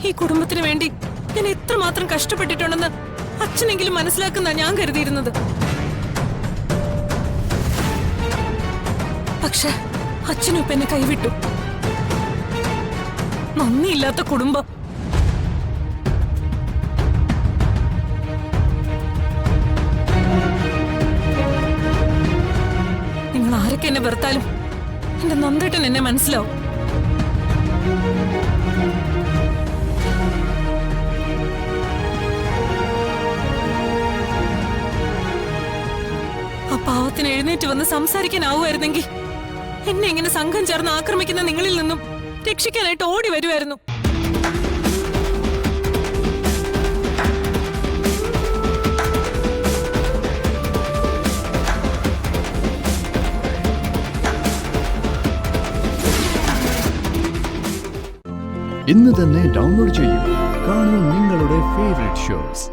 ഈ കുടുംബത്തിന് വേണ്ടി ഞാൻ എത്രമാത്രം കഷ്ടപ്പെട്ടിട്ടുണ്ടെന്ന് അച്ഛനെങ്കിലും മനസ്സിലാക്കുന്ന ഞാൻ കരുതിയിരുന്നത്. പക്ഷെ അച്ഛനും ഇപ്പൊ എന്നെ കൈവിട്ടു. നന്ദിയില്ലാത്ത കുടുംബം. നിങ്ങൾ ആരൊക്കെ എന്നെ വെറുത്താലും എന്റെ നന്ദേട്ടൻ എന്നെ മനസ്സിലാവും. ആ പാവത്തിന് എഴുന്നേറ്റ് വന്ന് സംസാരിക്കാനാവുമായിരുന്നെങ്കിൽ എന്നെ ഇങ്ങനെ സംഘം ചേർന്ന് ആക്രമിക്കുന്ന നിങ്ങളിൽ നിന്നും രക്ഷിക്കാനായിട്ട് ഓടി വരുമായിരുന്നു. ഇന്ന് തന്നെ ഡൗൺലോഡ് ചെയ്യൂ. കാണൂ നിങ്ങളുടെ ഫേവറേറ്റ് ഷോസ്.